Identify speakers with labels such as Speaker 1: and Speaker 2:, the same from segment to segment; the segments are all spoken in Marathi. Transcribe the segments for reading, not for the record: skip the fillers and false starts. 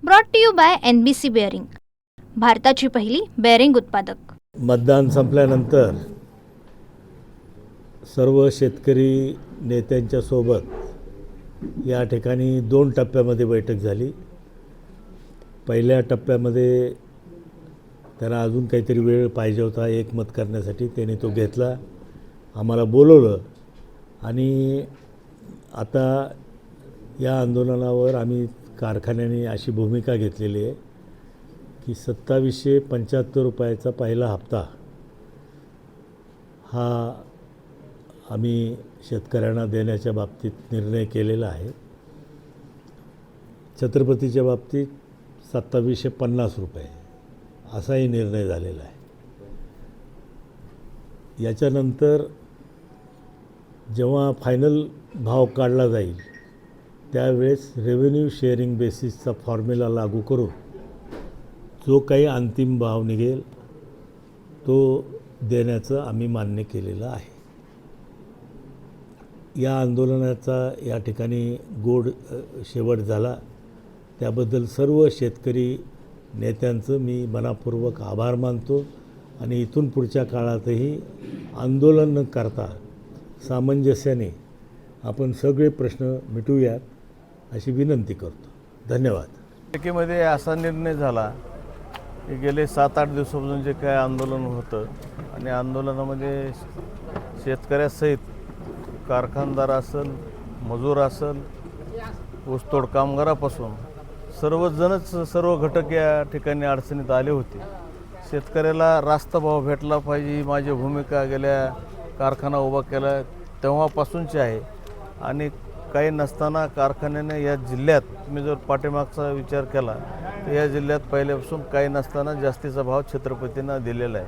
Speaker 1: Brought to you by NBC bearing, भारताची पहिली बेअरिंग उत्पादक।
Speaker 2: मतदान संपल्यानंतर सर्व शेतकरी नेत्यांच्या सोबत या ठिकाणी 2 टप्प्यामध्ये बैठक झाली। पहिल्या टप्प्यामध्ये त्यांना अजून काहीतरी वेळ पाहिजे होता एकमत करण्यासाठी, त्यांनी तो घेतला, आम्हाला बोलवलं आणि आता या आंदोलनावर आम्ही कारखान्याने अशी भूमिका घेतलेली आहे की 2775 रुपयाचा पहिला हप्ता हा आम्ही शेतकऱ्यांना देण्याच्या बाबतीत निर्णय केलेला आहे। छत्रपतीच्या बाबतीत 2750 रुपये असाही निर्णय झालेला आहे। याच्यानंतर जेव्हा फायनल भाव काढला जाईल त्यावेळेस रेव्हेन्यू शेअरिंग बेसिसचा फॉर्म्युला लागू करून जो काही अंतिम भाव निघेल तो देण्याचं आम्ही मान्य केलेलं आहे। या आंदोलनाचा या ठिकाणी गोड शेवट झाला, त्याबद्दल सर्व शेतकरी नेत्यांचं मी मनापूर्वक आभार मानतो आणि इथून पुढच्या काळातही आंदोलन न करता सामंजस्याने आपण सगळे प्रश्न मिटवूयात अशी विनंती करतो। धन्यवाद।
Speaker 3: बैठकीमध्ये असा निर्णय झाला की गेले 7-8 दिवसापासून जे काय आंदोलन होतं आणि आंदोलनामध्ये शेतकऱ्यासहित कारखानदार असेल, मजूर असेल, ऊसतोड कामगारापासून सर्व घटक या ठिकाणी अडचणीत आले होते। शेतकऱ्याला रास्त भाव भेटला पाहिजे ही माझी भूमिका गेल्या कारखाना उभा केला तेव्हापासूनची आहे आणि काही नसताना कारखान्याने या जिल्ह्यात तुम्ही जर पाठीमागचा विचार केला तर या जिल्ह्यात पहिल्यापासून काही नसताना जास्तीचा भाव छत्रपतींना दिलेला आहे।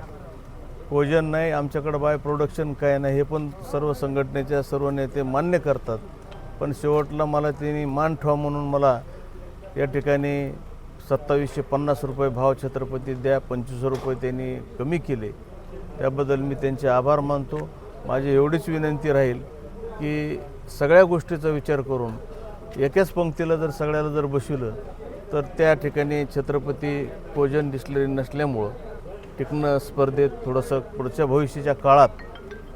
Speaker 3: कोजन नाही, आमच्याकडे बाय प्रोडक्शन काय नाही हे पण सर्व संघटनेच्या सर्व नेते मान्य करतात, पण शेवटला मला त्यांनी मान ठेवा म्हणून मला या ठिकाणी 2750 रुपये भाव छत्रपती द्या, 25 रुपये त्यांनी कमी केले, त्याबद्दल मी त्यांचे आभार मानतो। माझी एवढीच विनंती राहील की सगळ्या गोष्टीचा विचार करून एकाच पंक्तीला जर सगळ्याला जर बसवलं तर त्या ठिकाणी छत्रपती कोजन डिस्टिलरी नसल्यामुळं टिकणं स्पर्धेत थोडंसं पुढच्या भविष्याच्या काळात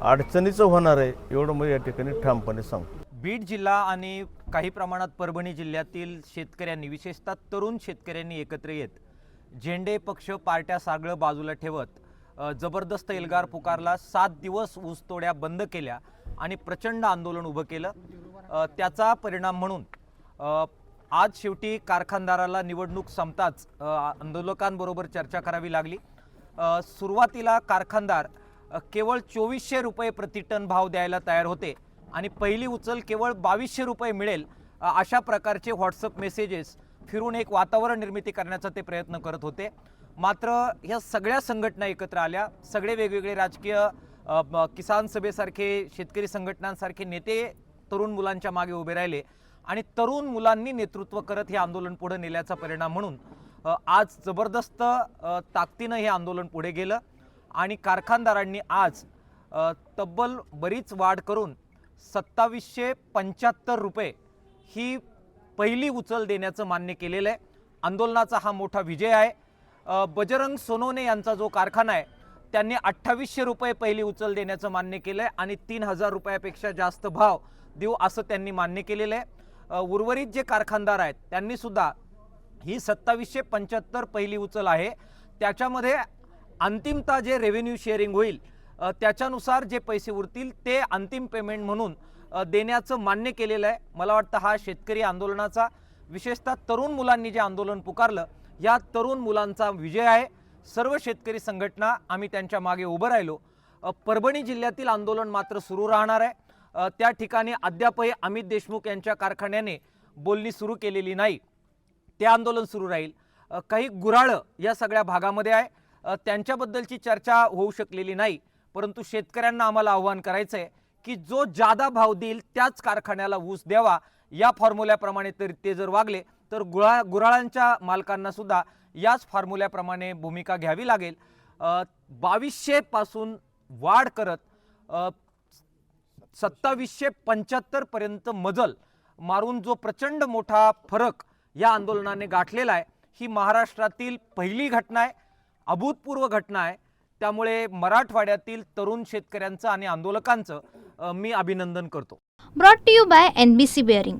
Speaker 3: अडचणीचं होणार आहे, एवढं मी या ठिकाणी ठामपणे सांगतो।
Speaker 4: बीड जिल्हा आणि काही प्रमाणात परभणी जिल्ह्यातील शेतकऱ्यांनी, विशेषतः तरुण शेतकऱ्यांनी एकत्र येत झेंडे, पक्ष, पार्ट्या सगळं बाजूला ठेवत जबरदस्त एल्गार पुकारला। 7 दिवस ऊसतोड्या बंद केल्या आणि प्रचंड आंदोलन उभं केलं। त्याचा परिणाम म्हणून आज शेवटी कारखानदाराला निवडणूक संपताच आंदोलकांबरोबर चर्चा करावी लागली। सुरुवातीला कारखानदार केवळ 2400 रुपये प्रति टन भाव द्यायला तयार होते आणि पहिली उचल केवळ 2200 रुपये मिळेल अशा प्रकारचे व्हॉट्सअप मेसेजेस फिरून एक वातावरण निर्मिती करण्याचा ते प्रयत्न करत होते। मात्र ह्या सगळ्या संघटना एकत्र आल्या, सगळे वेगवेगळे राजकीय किसान सभेसारखे, शेतकरी संघटनांसारखे नेते तरुण मुलांच्या मागे उभे राहिले आणि तरुण मुलांनी नेतृत्व करत हे आंदोलन पुढे नेल्याचा परिणाम म्हणून आज जबरदस्त ताकदीनं हे आंदोलन पुढे गेलं आणि कारखानदारांनी आज तब्बल बरीच वाढ करून 2775 रुपये ही पहिली उचल देण्याचं मान्य केलेलं आहे। आंदोलनाचा हा मोठा विजय आहे। बजरंग सोनवणे यांचा जो कारखाना आहे त्यांनी 2800 रुपये पहिली उचल देण्याचं मान्य केलं आहे आणि 3000 रुपयापेक्षा जास्त भाव देऊ असं त्यांनी मान्य केलेलं आहे। उर्वरित जे कारखानदार आहेत त्यांनी सुद्धा ही 2775 पहिली उचल आहे, त्याच्यामध्ये अंतिमतः जे रेव्हेन्यू शेअरिंग होईल त्याच्यानुसार जे पैसे उरतील ते अंतिम पेमेंट म्हणून देण्याचं मान्य केलेलं आहे। मला वाटतं हा शेतकरी आंदोलनाचा, विशेषतः तरुण मुलांनी जे आंदोलन पुकारलं या तरुण मुलांचा विजय आहे। सर्व शेतकरी संघटना आम्ही त्यांच्या मागे उभं राहिलो। परभणी जिल्ह्यातील आंदोलन मात्र सुरू राहणार आहे। त्या ठिकाणी अद्यापही अमित देशमुख यांच्या कारखान्याने बोलणी सुरू केलेली नाही, ते आंदोलन सुरू राहील। काही गुऱ्हाळं या सगळ्या भागामध्ये आहे, त्यांच्याबद्दलची चर्चा होऊ शकलेली नाही, परंतु शेतकऱ्यांना आम्हाला आव्हान करायचं आहे की जो जादा भाव देईल त्याच कारखान्याला ऊस द्यावा। या फॉर्म्युल्याप्रमाणे ते जर वागले तर गुऱ्हाळांच्या मालकांना सुद्धा याच फॉर्म्युल्याप्रमाणे भूमिका घ्यावी लागेल। 2200 पासून वाढ करत 2775 पर्यंत मजल मारून जो प्रचंड मोठा फरक या आंदोलनाने गाठलेला आहे। ही महाराष्ट्रातील पहिली घटना आहे, अभूतपूर्व घटना आहे। त्यामुळे मराठवाड्यातील तरुण शेतकऱ्यांचं आणि आंदोलकांचं मी अभिनंदन करतो।
Speaker 1: Brought to you by NBC bearing,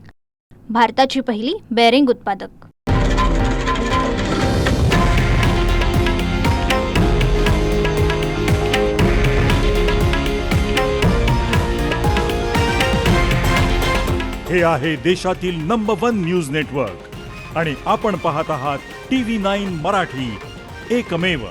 Speaker 1: भारताची पहिली बेअरिंग उत्पादक।
Speaker 5: हे आहे देशातील नंबर 1 न्यूज नेटवर्क आणि आपण पाहत आहात TV9 मराठी, एकमेव।